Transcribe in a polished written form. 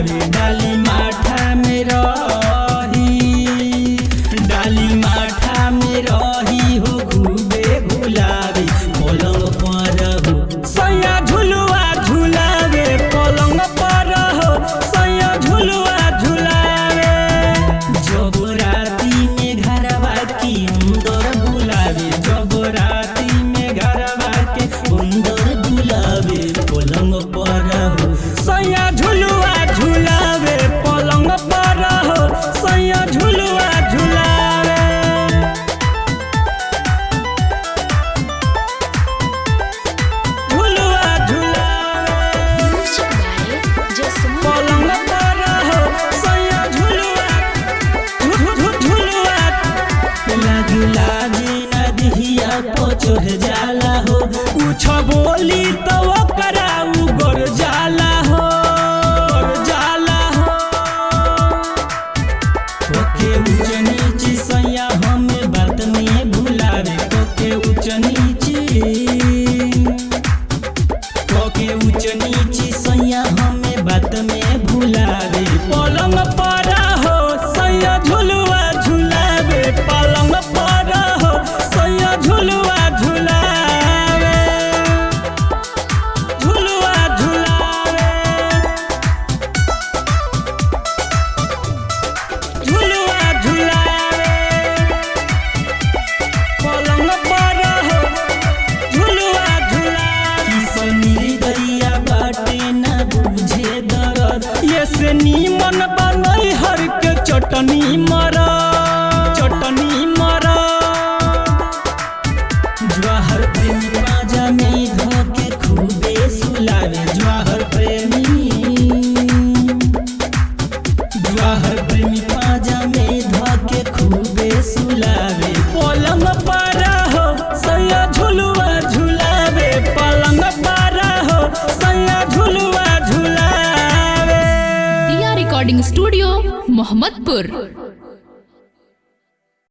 झुलावे डाली माठा में रही, डाली माठा में रही हो खूबे घुलावे पलंग पर हो सैया झुलुआ झुलावे पलंग पर हो सैया झुलुआ झुलावे। जब राती में घरवा की अंदर बुलावे, जब राती में घरवा के अंदर बुलावे पलंग पर हो सैया झुलुआ झुलावे पलंग पर हो सैया झुलुआ झुलावे। झुलुआ झुलावे पलंग पर हो सैया झुलुआ झुलुआ। लागी लागी नदिया पर चढ़ जाला हो कुछ बोली तो ओकरा उगर जाला हो जाला हो। कोके ऊंच नीची सैया हमें बात में भुलावे, कोके ऊंच नीची, कोके ऊंच नीची सैया हमें बात में भुलावे पलंग पर हो सैया झुलुआ झुलावे पलंग पर हो सैया झुलुआ झुलावे। झुलुआ झुलावे झुलुआ झुलावे पलंग पर हो झुलुआ झुलावे। किसनी दैया बाटे न बुझे दर्द ये से नीमन बनई हर के चटनी मरा चटनी मरा। जवाहर प्रेमी पाजा में धोके खूबे सुलावे, जवाहर प्रेमी, जवाहर प्रेमी पाजा में धोके खूबे सुलावे पलंग पर हो सैया झुलुआ झुलावे पलंग पर हो सैया झुलुआ झुलावे। दिया रिकॉर्डिंग स्टूडियो मोहम्मदपुर।